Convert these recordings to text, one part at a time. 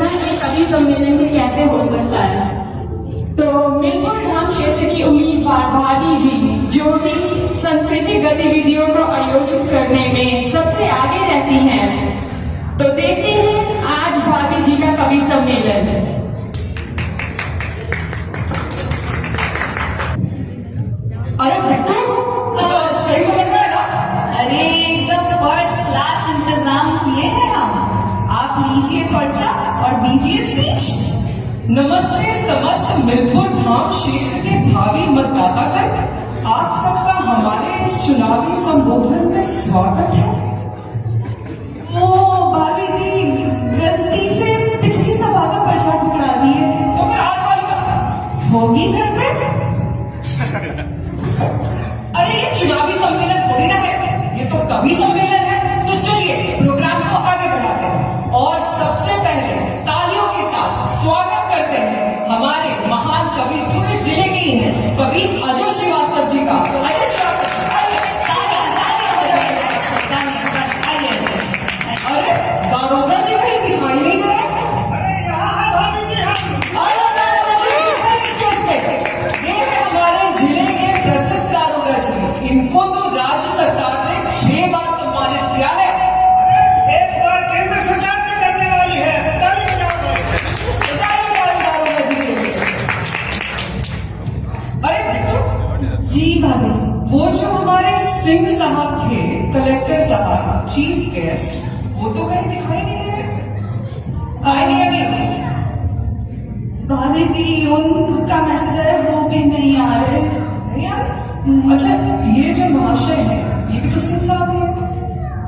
बिना ये कवि सम्मेलन के कैसे हो सकता है। तो मिलपुर धाम क्षेत्र की उम्मीदवार भाभी जी जो कि सांस्कृतिक गतिविधियों को आयोजित करने में सबसे आगे रहती हैं, तो देखते हैं आज भाभी जी का कवि सम्मेलन। अरे बिट्टू, सही तो लग रहा है ना? अरे एकदम फर्स्ट क्लास इंतजाम किए हैं हम। आप लीजिए पर्चा और दीजिए स्पीच। नमस्ते समस्त मिलपुर धाम क्षेत्र के भावी मतदातागण, आप सबका हमारे इस चुनावी संबोधन में स्वागत है। वो भाभी जी गलती से पिछली सभा का पर्चा टुकड़ा दिए, तो फिर आज वाली का होगी घर पे। अरे ये चुनावी सम्मेलन थोड़ी ना है, ये तो कवि सम्मेलन है। तो चलिए प्रोग्राम को आगे बढ़ाते हैं और सबसे पहले तालियों के साथ स्वागत करते हैं हमारे महान कवि जो इस जिले के ही हैं, कवि अजय श्रीवास्तव जी का। अजय श्रीवास्तव, आइए। अरे दारोगा जी कहीं दिखाई नहीं दे रहे। ये है हमारे जिले के प्रसिद्ध दारोगा जी। इनको तो राज्य सरकार ने 6 बार सम्मानित किया है। एक बार केंद्र सरकार भी करने वाली है। दारोगा जी के लिए। अरे बिट्टू जी भाभी जी। वो जो हमारे सिंह साहब थे, कलेक्टर साहब, चीफ गेस्ट, वो तो कहीं दिखाई नहीं दे रहे। आए नहीं अभी? भाभी जी उनका मैसेज है, वो भी नहीं आ रहे। नहीं आ रहे? अच्छा, ये जो महाशय है ये भी तो सिंह साहब है।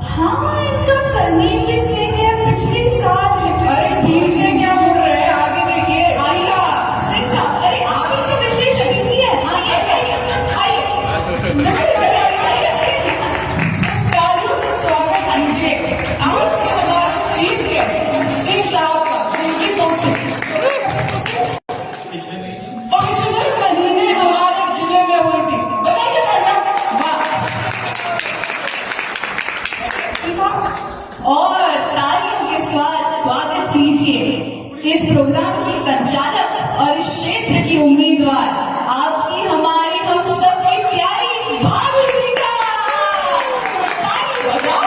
हाँ, इनका सरनेम भी सिंह है। पिछले साल अरे पीछे क्या मुड़ रहे हैं, आगे देखिए। सिंह साहब, अरे आपकी तो विशेष अतिथि है। आइए। तालियों से स्वागत कीजिए आज के हमारे चीफ गेस्ट सिंह साहब का, जिनकी पोस्टिंग फंक्शनल महीने हमारे जिले में हुई थी। बताइए और तालियों के साथ स्वागत कीजिए इस प्रोग्राम की संचालक और इस क्षेत्र की उम्मीदवार, आपकी हमारी हम सबकी प्यारी भाभी जी का। ताली बजाओ।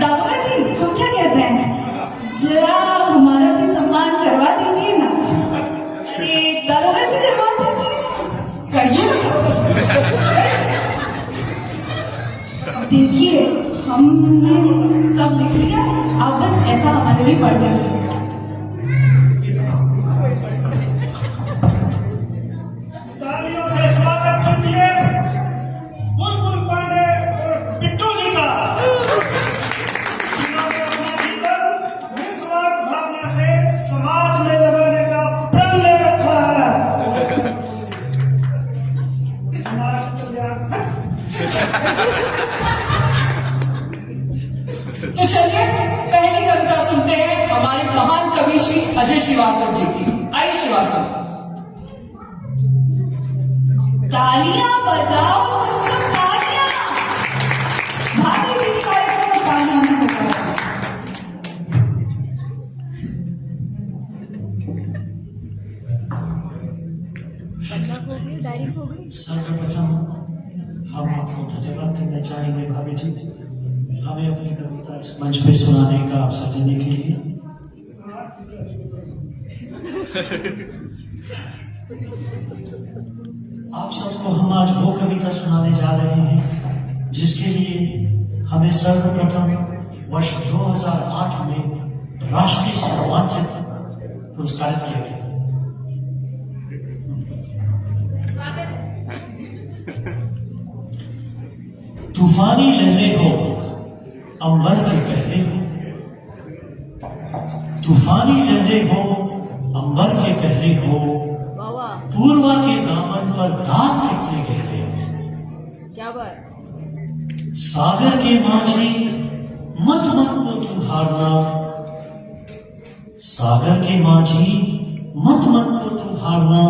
दारोगा जी, हम क्या कहते हैं, जरा हमारा भी सम्मान करवा दीजिए ना। अरे दारोगा जी करवा दीजिए। देखिए हमने सब लिख लिया, आप बस ऐसा हमारे लिए पढ़ दीजिए। तालियों से स्वागत कीजिए बुलबुल पांडे और बिट्टू जी का। जिन्होंने अपना जीवन निस्वार्थ भावना से समाज में लगाने का प्रण ले रखा है। समाज कल्याण। तो चलिए पहली कविता सुनते हैं हमारे महान कवि श्री अजय श्रीवास्तव जी की। आइए श्रीवास्तव। तालियां बजाओ तुम सब, तालियां। भाभी जी के कार्यक्रम में तालियां नहीं बजाओ। सर्वप्रथम हम आपको धन्यवाद देना चाहेंगे भाभी जी, हमें अपनी कविता इस मंच पे सुनाने का अवसर देने के लिए। आप सबको हम आज वो कविता सुनाने जा रहे हैं जिसके लिए हमें सर्वप्रथम वर्ष 2008 में राष्ट्रीय सम्मान से पुरस्कृत किया गया। तूफानी लहरें हो अंबर के पहरे हो, तूफानी लहरें हो अंबर के पहरे हो, पूर्वा के दामन पर दाग कितने गहरे हो। क्या बात। सागर के माझी मत मन को तू हारना, सागर के माझी मत मन को तू हारना,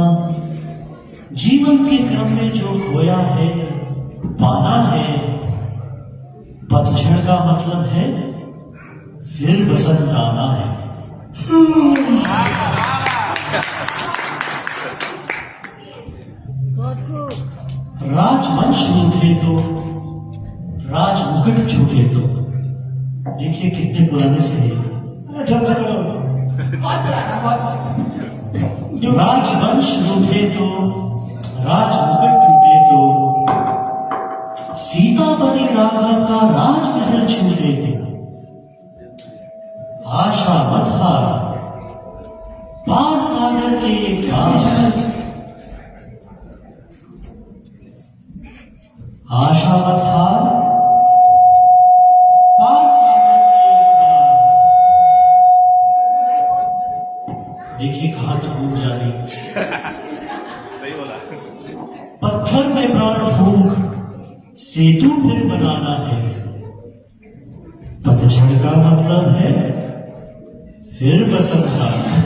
जीवन के क्रम में जो खोया है पाना है, पतझड़ का मतलब है फिर बसंत आना है। राजवंश रूठे तो राजमुकुट छूटे तो, देखिए कितने पुराने से है। ठंडा करो। बहुत पुराना, बहुत। राजवंश रूठे तो राजमुकुट टूटे तो, सीतापति राघव का राजमहल छूटे थे। आशा मत हार, पार सागर के पार, आशा मत हार, पार सागर के पार। देखिए कहां तक घूम जा रही। सही बोला। पत्थर में प्राण फूंक सेतु फिर बनाना है। पतझड़ का मतलब है फिर बसंत आना है।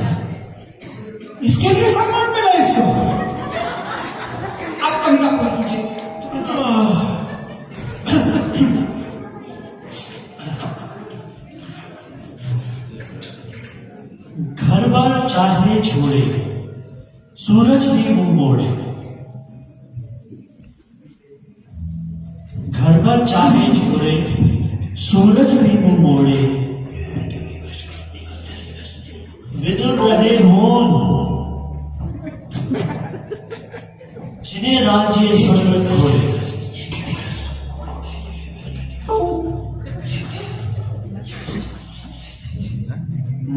इसके लिए सम्मान मिला इसको। आप कविता बोल लीजिए। घर बार चाहे छोड़े, सूरज भी मुंह मोड़े। घर भर चाहे छोड़े, सूरज भी मुंह मोड़े। विदुर रहे होन, जिन्हें राज्य स्वर्ग खोले।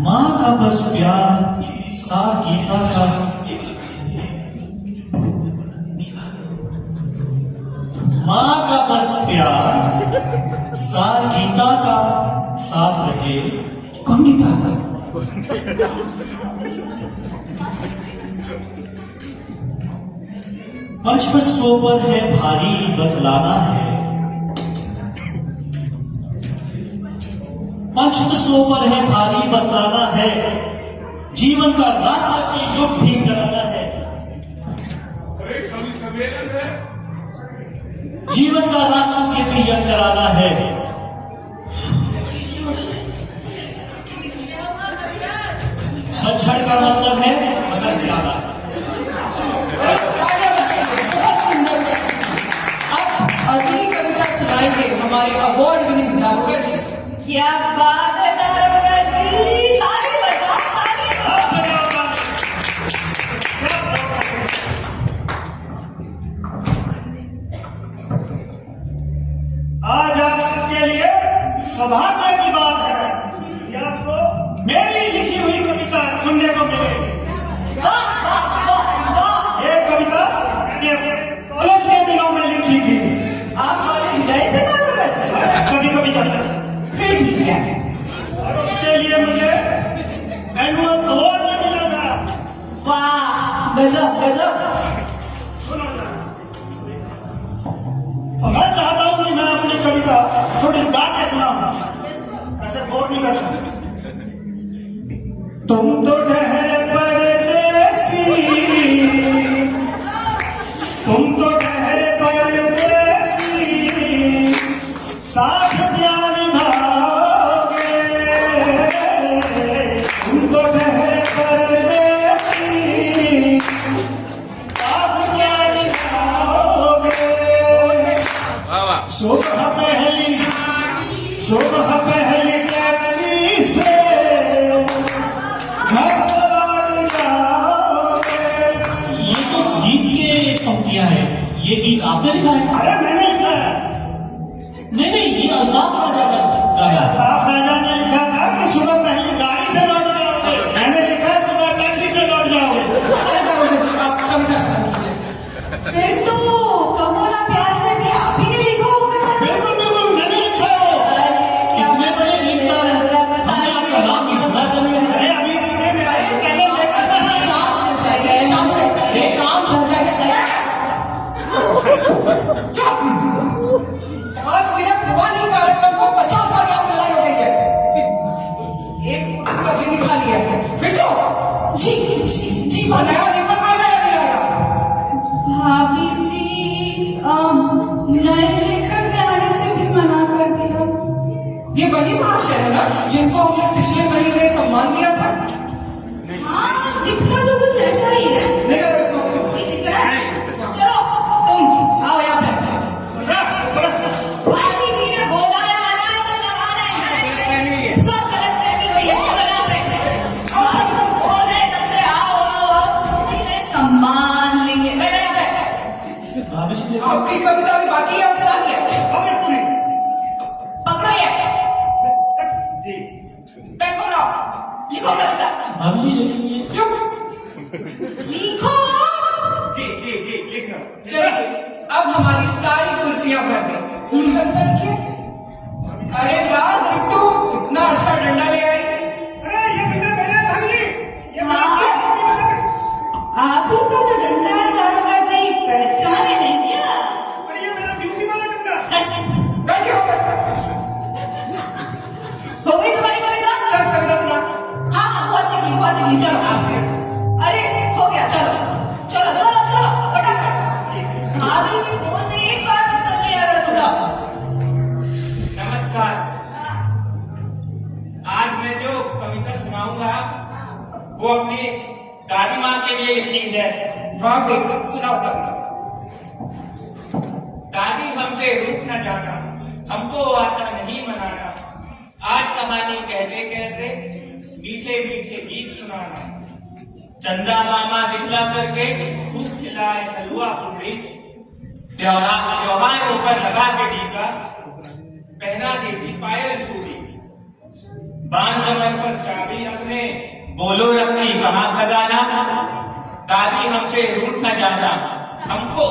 मां का बस प्यार सार गीता का, मां का बस प्यार सार गीता का साथ रहे। कौन गीता? पंचपद सो पर है भारी बतलाना है। पंचपद सो पर है भारी बतलाना है। जीवन का रास्ता के युग भी कराना है। जीवन का रास्ता के भी यज्ञ कराना है। पतझड़ का मतलब है बसंत आना। बहुत सुंदर। अब अगली कविता सुनाएंगे हमारे अवार्ड विनिंग दारोगा जी। क्या बात है दारोगा जी, ताली बजाओ, ताली बजाओ। आज आप सबके लिए सौभाग्य की बात है कि आपको मेरी लिखी हुई कविता सुनने को मिलेगी। वाह वाह वाह वाह। ये कविता मैंने कॉलेज के दिनों में लिखी थी। आप कॉलेज गए थे दारोगा जी? कभी कभी जाता था फिर ठीक है। और उसके लिए मुझे एनुअल अवार्ड भी मिला था। वाह, गजब गजब। सुनो जरा। और मैं चाहता हूं कि मैं अपनी कविता थोड़ी गा के सुनाऊं, ऐसे बोर नहीं कर सकता। तुम तो ठहरे परदेसी, तुम तो ठहरे परदेसी, साथ क्या निभाओगे। तुम तो ठहरे परदेसी, साथ क्या निभाओगे। सुबह पहली टैक्सी से घर लौट जाओगे। ये तो गीत के पंक्तियां हैं। ये गीत आपने लिखा है? अरे मैंने लिखा है। नहीं नहीं, ये अल्ताफ राजा का गाया है। आप राजा ने लिखा था कि सुबह पहली गाड़ी से लौट जाओगे। मैंने लिखा है सुबह टैक्सी से लौट जाओगे। अरे दारोगा जी आप कविता सुना लीजिए। फिर तो कहो ना प्यार है भी आप ही ने लिखा होगा ना? बिल्कुल बिल्कुल मैंने लिखा है वो। कितने बड़े गीतकार हैं। हमने आपका नाम भी सुना था। अरे अभी मैंने देखा था। शांत हो जाइए, शांत हो जाइए, शांत हो जाइए। चुप। 5 मिनट हुआ नहीं कार्यक्रम को 50 बार यहाँ लड़ाई हो गई है। एक कभी निकाल लिया है। फिर तो जी बनाया लेकर आएगा या नहीं आएगा? भाभी जी नए लेखक ने आने से भी मना कर दिया। ये वही महाशय है ना जिनको हमने पिछले महीने सम्मान दिया था? हाँ दिखता तो कुछ ऐसा ही है। देखो इसको सही दिख रहा है। चलो तुम आओ यहाँ पे। भाभी जी ने बोला है अनार मतलब आना है। सब गलत फहमी हुई है छोड़ना से। और तुम बोल रहे तब से आओ आओ आओ नहीं सम्मान लेंगे। बैठो यहाँ पे। भाभी जी ने आपकी कविता भी बाकी है, आप सुना दिया। हमें पूरी पकड़ो ये जी पेन पकड़ो लिखो कविता भाभी जी लेकिन ये लिखो। जी जी जी लिख रहा हूँ। चलिए अब हमारी सारी कुर्सियां भर गई। कविता लिखिए। अरे वाह बिट्टू, इतना अच्छा डंडा ले आई। अरे ये बेटा मैंने भाग ली। ये हाँ। आप ही का तो डंडा है दारोगा जी, पहचाने नहीं क्या? अरे ये मेरा ड्यूटी वाला डंडा। बैठिए वापस। हो गई तुम्हारी कविता? चल कविता सुना। हाँ हाँ बहुत चली चलो। अरे हो गया चलो चलो चलो चलो फटाफट। आगे भी बोल दे एक बार भी सुन लिया अगर तुम। नमस्कार। आज मैं जो कविता सुनाऊंगा वो अपनी दादी माँ के लिए लिखी है। वाह बेटा सुनाओ कविता। दादी हमसे रूठ न जाना, हमको आता नहीं मनाना, आज कहानी कहते कहते मीठे मीठे गीत सुनाना, चंदा मामा दिखला करके खूब खिलाए हलवा पूरी, त्योहारों पर लगा के टीका, पहना देती पायल चूड़ी, बांध कमर पर चाबी अपने, बोलो रखी कहाँ खजाना, दादी हमसे रूठ न जाना, हमको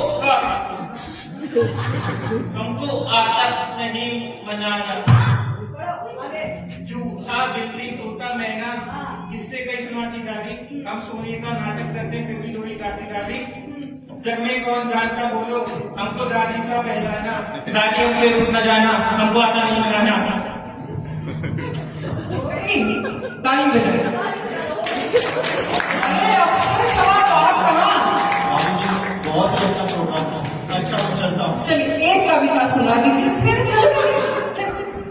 आता नहीं मनाना। चूहा बिल्ली तोता मैना किससे कई सुनाती दादी, हम सोने का नाटक करते फिर भी लोरी गाती दादी, जग में कौन जानता बोलो हमको दादी सा बहलाना, दादी हमसे रूठ न जाना, हमको आता नहीं मनाना। ताली बजाए। अरे अफसर साहब आप कहाँ? भाभी जी बहुत ही अच्छा प्रोग्राम था। अच्छा मैं चलता हूँ। चलिए एक कविता सुना दीजिए फिर चलो।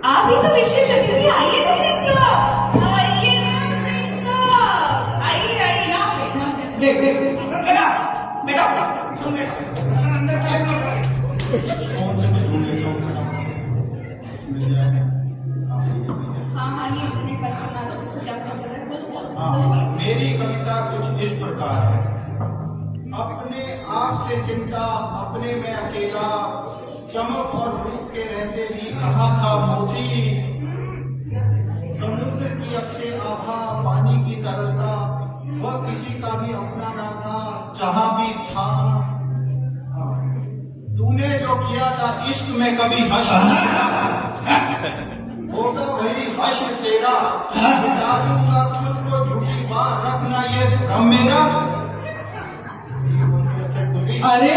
आप ही तो विशेष अतिथि, आइए ना सिंह साहब, आइए ना सिंह साहब, आइए आइए यहाँ पे। जी जी बेटा बेटा तुम बैठो। फोन से मैं ढूंढ लेता हूँ मिल जाएगा। हाँ हाँ ये इंटरनेट वाला सुना दो, उसमें क्या पता चल रहा है। बोलो बोलो हाँ, बोलो बोलो। मेरी कविता कुछ इस प्रकार है। अपने आप से सिमटा अपने में अकेला, चमक और रूप के रहते भी कहा था मोती, समुद्र की अक्षय आभा पानी की तरलता, वह किसी का भी अपना ना था जहां भी था। तूने जो किया था इश्क में कभी हश नहीं था, होगा वही हश तेरा, मिटा दूंगा खुद को झूठी बात, रखना ये भ्रम मेरा। अरे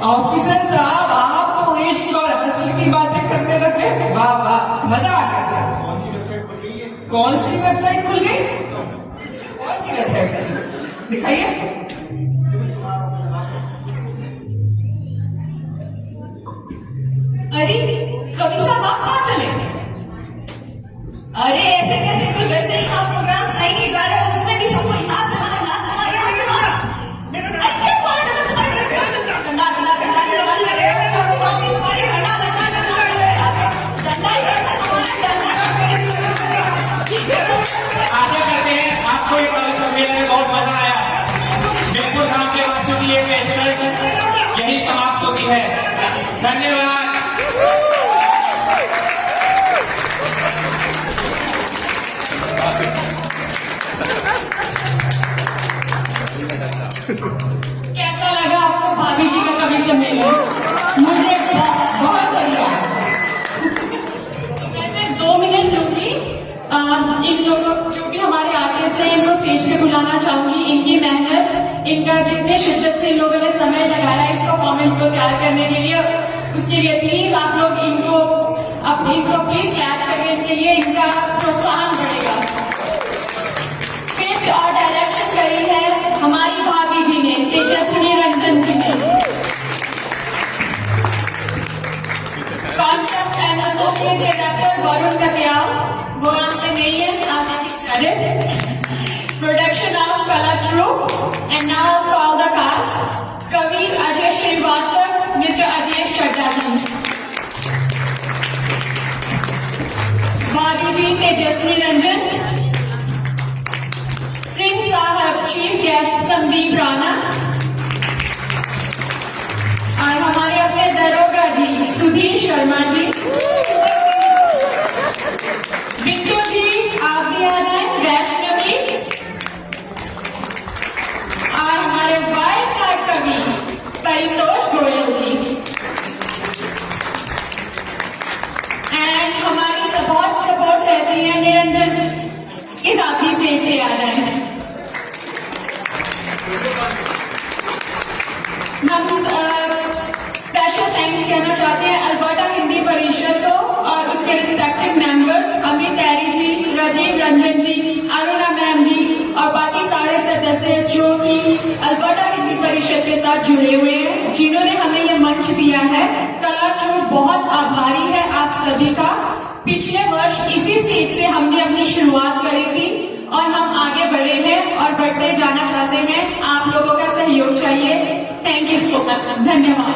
ऑफिसर साहब आप तो इश्क और हश्र की बातें करने लगे। वाह वाह मजा आ गया। कौन सी वेबसाइट खुल रही है? कौन सी वेबसाइट खुल गई? कौन सी वेबसाइट दिखाइए। अरे कवि साहब आप कहाँ चले? अरे ऐसे कैसे, कोई वैसे ही आप प्रोग्राम सही नहीं जा रहे, उसमें भी सबको यहाँ से मारो यहाँ से मारो यहाँ से मारो। अरे क्या बोल रहे हो तुम्हारे डंडा डंडा डंडा डंडा कर रहे हो, कौन सी बात है तुम्हारी? डंडा डंडा डंडा कर रहे हो, डंडा ही करना तुम्हारा, डंडा ठीक है। आशा करते हैं आपको ये कवि सम्मेलन में बहुत मजा आया। बिल्कुल नाम के वासियों की ये पेशकश यही समाप्त होती है। धन्यवाद। कैसा लगा आपको भाभी जी का कवि सम्मेलन? मुझे बहुत बढ़िया। वैसे 2 मिनट लूंगी, इन लोगों जो भी हमारे आर्टिस्ट हैं इनको स्टेज पे बुलाना चाहूंगी। इनकी मेहनत, इनका जितने शिद्दत से इन लोगों ने समय लगाया इस परफॉर्मेंस को तैयार करने के लिए, उसके लिए प्लीज आप लोग इनको प्लीज क्लैप करें इनके लिए, इनका प्रोत्साहन बढ़ेगा। स्क्रिप्ट और डायरेक्शन करी है हमारी भाभी जी ने, तेजस्विनी रंजन जी ने। Concept and associate director Varun Katiyar Snehan, I'll take his credit. Production of Kala Troupe. And now call the cast. Kavir Ajay Srivastava, Mr. Ajay Chadda ji. Bhabi ji Tejasvi Ranjan. Singh Sahab, Chief Guest Sandeep Rana. और हमारे अपने दरोगा जी सुधीर शर्मा जी, बिट्टू जी आप भी आ जाएं, वैष्णवी और हमारे wild card कवि परितोष गोयल जी एंड हमारी सपोर्ट रहती है निरंजन इजाफी से भी आ जाएं। हम स्पेशल थैंक्स कहना चाहते हैं अल्बर्टा हिंदी परिषद को और उसके रिस्पेक्टिव मेंबर्स अमित ऐरी जी, राजीव रंजन जी, अरुणा मैम जी और बाकी सारे सदस्य जो कि अल्बर्टा हिंदी परिषद के साथ जुड़े हुए हैं, जिन्होंने हमें ये मंच दिया है। कला ट्रूप बहुत आभारी है आप सभी का। पिछले वर्ष इसी स्टेज से हमने अपनी शुरुआत करी थी और हम आगे बढ़े हैं और बढ़ते जाना चाहते हैं। आप लोगों का सहयोग चाहिए। थैंक यू सो मच, धन्यवाद।